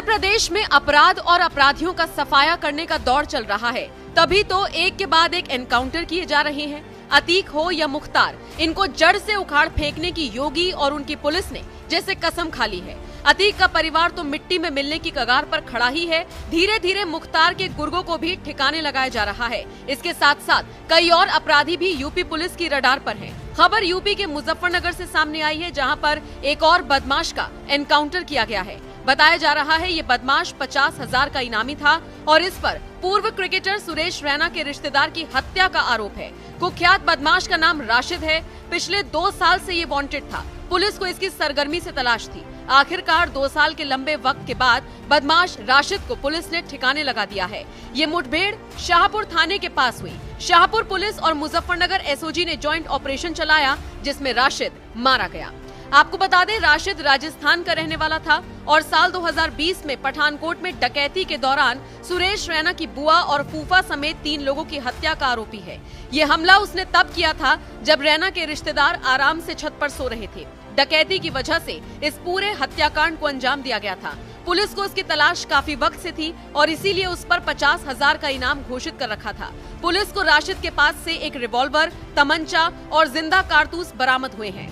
प्रदेश में अपराध और अपराधियों का सफाया करने का दौर चल रहा है, तभी तो एक के बाद एक एनकाउंटर किए जा रहे हैं। अतीक हो या मुख्तार, इनको जड़ से उखाड़ फेंकने की योगी और उनकी पुलिस ने जैसे कसम खा ली है। अतीक का परिवार तो मिट्टी में मिलने की कगार पर खड़ा ही है। धीरे धीरे मुख्तार के गुर्गों को भी ठिकाने लगाया जा रहा है। इसके साथ साथ कई और अपराधी भी यूपी पुलिस की रडार पर हैं। खबर यूपी के मुजफ्फरनगर से सामने आई है, जहां पर एक और बदमाश का एनकाउंटर किया गया है। बताया जा रहा है ये बदमाश 50,000 का इनामी था और इस पर पूर्व क्रिकेटर सुरेश रैना के रिश्तेदार की हत्या का आरोप है। कुख्यात बदमाश का नाम राशिद है। पिछले 2 साल से ये वांटेड था। पुलिस को इसकी सरगर्मी से तलाश थी। आखिरकार 2 साल के लंबे वक्त के बाद बदमाश राशिद को पुलिस ने ठिकाने लगा दिया है। ये मुठभेड़ शाहपुर थाने के पास हुई। शाहपुर पुलिस और मुजफ्फरनगर एसओजी ने जॉइंट ऑपरेशन चलाया, जिसमें राशिद मारा गया। आपको बता दें, राशिद राजस्थान का रहने वाला था और साल 2020 में पठानकोट में डकैती के दौरान सुरेश रैना की बुआ और फूफा समेत 3 लोगों की हत्या का आरोपी है। ये हमला उसने तब किया था जब रैना के रिश्तेदार आराम से छत पर सो रहे थे। डकैती की वजह से इस पूरे हत्याकांड को अंजाम दिया गया था। पुलिस को उसकी तलाश काफी वक्त से थी और इसीलिए उस पर 50,000 का इनाम घोषित कर रखा था। पुलिस को राशिद के पास से एक रिवॉल्वर, तमंचा और जिंदा कारतूस बरामद हुए हैं।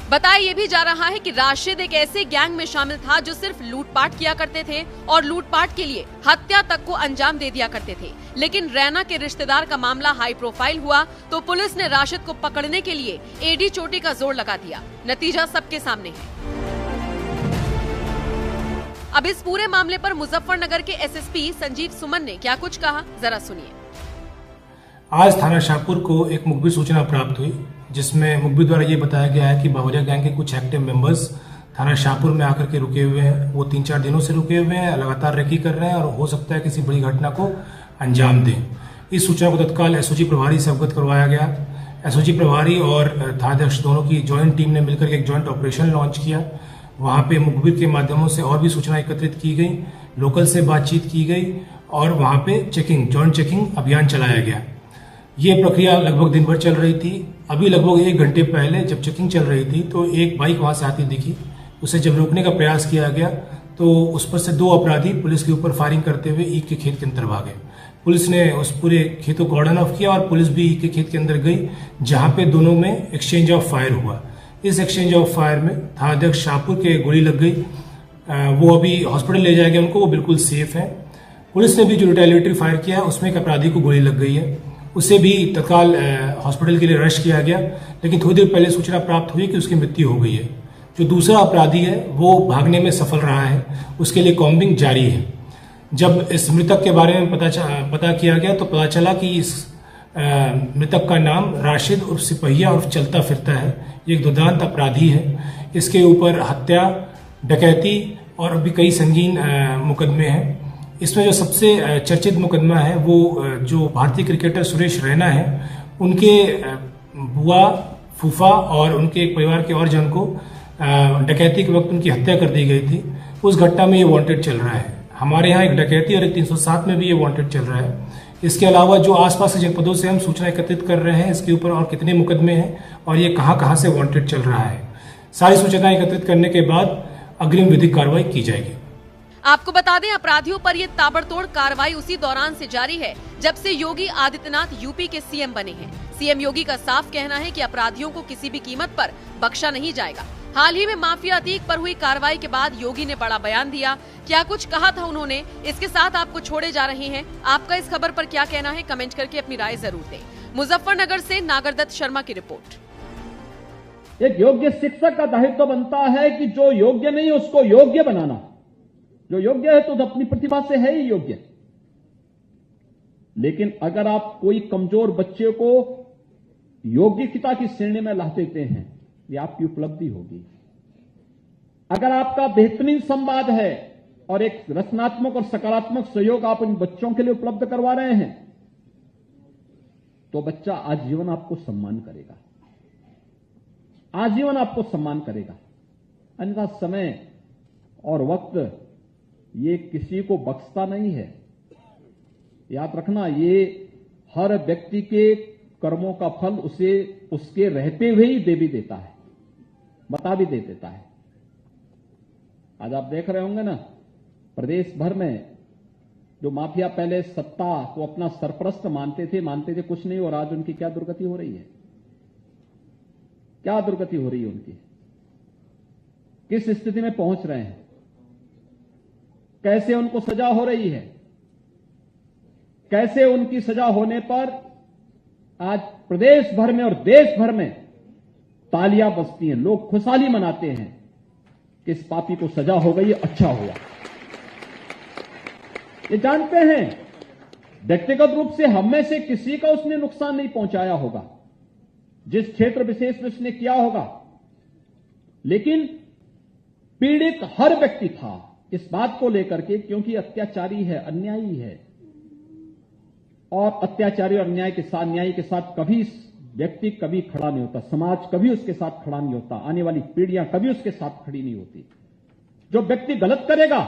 बताया ये भी जा रहा है कि राशिद एक ऐसे गैंग में शामिल था जो सिर्फ लूटपाट किया करते थे और लूटपाट के लिए हत्या तक को अंजाम दे दिया करते थे। लेकिन रैना के रिश्तेदार का मामला हाई प्रोफाइल हुआ तो पुलिस ने राशिद को पकड़ने के लिए एडी चोटी का जोर लगा दिया। नतीजा सबके सामने है। अब इस पूरे मामले पर मुजफ्फरनगर के एसएसपी संजीव सुमन ने क्या कुछ कहा, जरा सुनिए। आज थाना शाहपुर को एक मुखबिर सूचना प्राप्त हुई, जिसमें मुखबिर द्वारा ये बताया गया है कि बावरिया गैंग के कुछ एक्टिव मेंबर्स थाना शाहपुर में आकर के रुके हुए हैं। वो 3-4 दिनों से रुके हुए हैं, लगातार रेकी कर रहे हैं और हो सकता है किसी बड़ी घटना को अंजाम दें। इस सूचना को तत्काल एसओजी प्रभारी से अवगत करवाया गया। एसओजी प्रभारी और थानाध्यक्ष दोनों की ज्वाइंट टीम ने मिलकर एक ज्वाइंट ऑपरेशन लॉन्च किया। वहां पे मुखबिर के माध्यमों से और भी सूचना एकत्रित की गई, लोकल से बातचीत की गई और वहां पे ज्वाइंट चेकिंग अभियान चलाया गया। ये प्रक्रिया लगभग दिन भर चल रही थी। अभी लगभग 1 घंटे पहले जब चेकिंग चल रही थी तो एक बाइक वहां से आती दिखी। उसे जब रोकने का प्रयास किया गया तो उस पर से 2 अपराधी पुलिस के ऊपर फायरिंग करते हुए ईख के खेत के अंदर भागे। पुलिस ने उस पूरे खेतों को ऑर्डन ऑफ किया और पुलिस भी ईख के खेत के अंदर गई, जहां पे दोनों में एक्सचेंज ऑफ फायर हुआ। इस एक्सचेंज ऑफ फायर में थानाध्यक्ष शाहपुर के गोली लग गई। वो अभी हॉस्पिटल ले जाया गया उनको, वो बिल्कुल सेफ है। पुलिस ने भी जो रिटेलिएटरी फायर किया है उसमें एक अपराधी को गोली लग गई है, उसे भी तत्काल हॉस्पिटल के लिए रश किया गया। लेकिन थोड़ी देर पहले सूचना प्राप्त हुई कि उसकी मृत्यु हो गई है। जो दूसरा अपराधी है वो भागने में सफल रहा है, उसके लिए कॉम्बिंग जारी है। जब इस मृतक के बारे में पता किया गया तो पता चला कि इस मृतक का नाम राशिद उर्फ सिपहिया उर्फ चलता फिरता है। ये एक दुर्दांत अपराधी है। इसके ऊपर हत्या, डकैती और भी कई संगीन मुकदमे हैं। इसमें जो सबसे चर्चित मुकदमा है वो जो भारतीय क्रिकेटर सुरेश रैना है, उनके बुआ, फूफा और उनके एक परिवार के और जन को डकैती के वक्त उनकी हत्या कर दी गई थी। उस घटना में ये वांटेड चल रहा है। हमारे यहाँ एक डकैती और एक 307 में भी ये वांटेड चल रहा है। इसके अलावा जो आसपास के जनपदों से हम सूचना एकत्रित कर रहे हैं, इसके ऊपर और कितने मुकदमे हैं और ये कहाँ से वांटेड चल रहा है, सारी सूचना एकत्रित करने के बाद अग्रिम विधिक कार्रवाई की जाएगी। आपको बता दें, अपराधियों पर ये ताबड़तोड़ कार्रवाई उसी दौरान से जारी है जब से योगी आदित्यनाथ यूपी के सीएम बने हैं। सीएम योगी का साफ कहना है कि अपराधियों को किसी भी कीमत पर बख्शा नहीं जाएगा। हाल ही में माफिया अतीक पर हुई कार्रवाई के बाद योगी ने बड़ा बयान दिया। क्या कुछ कहा था उन्होंने, इसके साथ आपको छोड़े जा रहे हैं। आपका इस खबर पर क्या कहना है, कमेंट करके अपनी राय जरूर दें। मुजफ्फरनगर से नागरदत्त शर्मा की रिपोर्ट। एक योग्य शिक्षक का दायित्व बनता है कि जो योग्य नहीं उसको योग्य बनाना। जो योग्य है तो अपनी प्रतिभा से है ही योग्य। लेकिन अगर आप कोई कमजोर बच्चे को योग्यता की श्रेणी में ला देते हैं, ये आपकी उपलब्धि होगी। अगर आपका बेहतरीन संवाद है और एक रचनात्मक और सकारात्मक सहयोग आप इन बच्चों के लिए उपलब्ध करवा रहे हैं, तो बच्चा आजीवन आपको सम्मान करेगा, आजीवन आपको सम्मान करेगा। अन्यथा समय और वक्त ये किसी को बख्शता नहीं है। याद रखना, ये हर व्यक्ति के कर्मों का फल उसे उसके रहते हुए ही दे भी देता है, बता भी दे देता है। आज आप देख रहे होंगे ना, प्रदेश भर में जो माफिया पहले सत्ता को अपना सरपरस्त मानते थे कुछ नहीं, और आज उनकी क्या दुर्गति हो रही है, क्या दुर्गति हो रही है उनकी, किस स्थिति में पहुंच रहे हैं, कैसे उनको सजा हो रही है, कैसे उनकी सजा होने पर आज प्रदेश भर में और देश भर में तालियां बजती हैं, लोग खुशहाली मनाते हैं कि इस पापी को सजा हो गई, अच्छा हुआ। ये जानते हैं व्यक्तिगत रूप से हम में से किसी का उसने नुकसान नहीं पहुंचाया होगा, जिस क्षेत्र विशेष में उसने किया होगा, लेकिन पीड़ित हर व्यक्ति था इस बात को लेकर के, क्योंकि अत्याचारी है, अन्यायी है, और अत्याचारी और न्याय के साथ कभी व्यक्ति कभी खड़ा नहीं होता, समाज कभी उसके साथ खड़ा नहीं होता, आने वाली पीढ़ियां कभी उसके साथ खड़ी नहीं होती। जो व्यक्ति गलत करेगा